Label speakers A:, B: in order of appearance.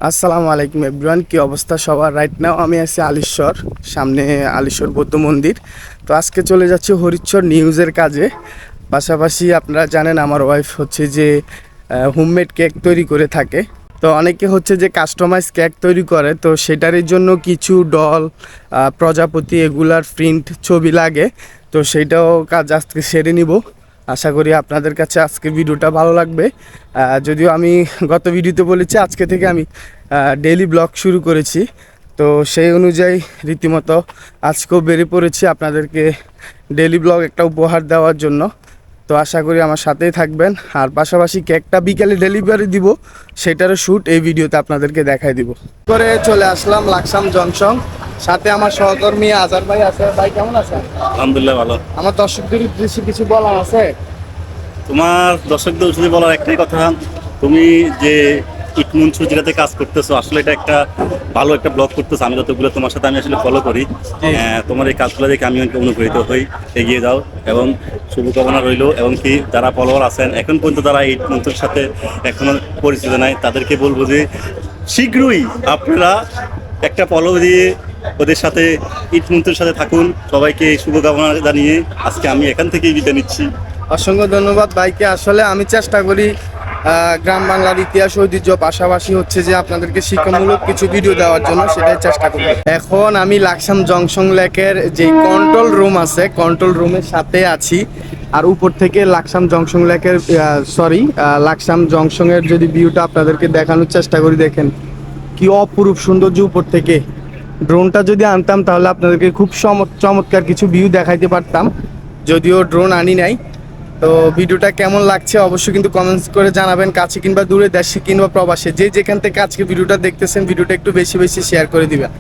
A: আসসালামু আলাইকুম এভরিওয়ান, কি অবস্থা সবার? রাইট নাও আমি আছি আলিশ্বর, সামনে আলিশ্বর বৌদ্ধ মন্দির। তো আজকে চলে যাচ্ছি হরিশ্বর নিউজের কাজে। পাশাপাশি আপনারা জানেন আমার ওয়াইফ হচ্ছে যে হোমমেড কেক তৈরি করে থাকে। তো অনেকে হচ্ছে যে কাস্টমাইজ কেক তৈরি করে, তো সেটারই জন্য কিছু ডল, প্রজাপতি এগুলার প্রিন্ট ছবি লাগে। তো সেইটাও কাজ আজকে সেরে নিব। আশা করি আপনাদের কাছে আজকে ভিডিওটা ভালো লাগবে। যদিও আমি গত ভিডিওতে বলেছি আজকে থেকে আমি ডেইলি ব্লগ শুরু করেছি, তো সেই অনুযায়ী রীতিমতো আজকেও বেরিয়ে পড়েছি আপনাদেরকে ডেইলি ব্লগ একটা উপহার দেওয়ার জন্য। তো আশা করি আমার সাথেই থাকবেন। আর পাশাপাশি কেকটা বিকেলে ডেলিভারি দিব, সেটারও শ্যুট এই ভিডিওতে আপনাদেরকে দেখাই দিব। করে চলে আসলাম লাকসাম জংশন, সাথে আমার সহকর্মী আজার ভাই আছে। ভাই কেমন আছেন?
B: আলহামদুলিল্লাহ ভালো।
A: আমার দর্শকদের উদ্দেশ্যে কিছু বলার আছে?
B: তোমার দর্শকদের উদ্দেশ্যে বলার একটাই কথা, তুমি যে ইটমনসুর যেটাতে কাজ করতেছো, আসলে এটা একটা ভালো একটা ব্লগ করতেছো। আমি যতগুলো তোমার সাথে আমি আসলে ফলো করি, তোমার এই কাজগুলো দেখে আমি অনেক অনুপ্রেরিত হই। এগিয়ে যাও এবং শুভকামনা রইল। এবং কি যারা ফলোয়ার আছেন এখন পর্যন্ত যারা ইটমনসুর সাথে এখনো পরিচিত নাই, তাদেরকে বলবো যে শীঘ্রই আপনারা একটা ফলো দিয়ে ওদের সাথে ইটমনসুর সাথে থাকুন। সবাইকে শুভকামনা জানিয়ে আজকে আমি এখান থেকেই বিদায় নিচ্ছি।
A: অসংখ্য ধন্যবাদ ভাইকে। আসলে আমি চেষ্টা করি গ্রাম বাংলার ইতিহাস ঐতিহ্য পাশাপাশি হচ্ছে যে আপনাদেরকে শিক্ষামূলক কিছু ভিডিও দেওয়ার জন্য, সেটাই চেষ্টা করি। এখন আমি লাকসাম জংশন লেকের যে কন্ট্রোল রুম আছে, কন্ট্রোল রুমের সাথে আছি। আর উপর থেকে লাকসাম জংশন লেকের লাকসাম জংশনের যদি ভিউটা আপনাদেরকে দেখানোর চেষ্টা করি, দেখেন কি অপরূপ সৌন্দর্য উপর থেকে। ড্রোনটা যদি আনতাম তাহলে আপনাদেরকে খুব চমৎকার কিছু ভিউ দেখাইতে পারতাম, যদিও ড্রোন আনি নাই। তো ভিডিওটা কেমন লাগছে অবশ্যই কিন্তু কমেন্টস করে জানাবেন। কাছে কিংবা দূরে, দেশে কিংবা প্রবাসে, যে যেখান থেকে আজকে ভিডিওটা দেখতেছেন, ভিডিওটা একটু বেশি বেশি শেয়ার করে দিবেন।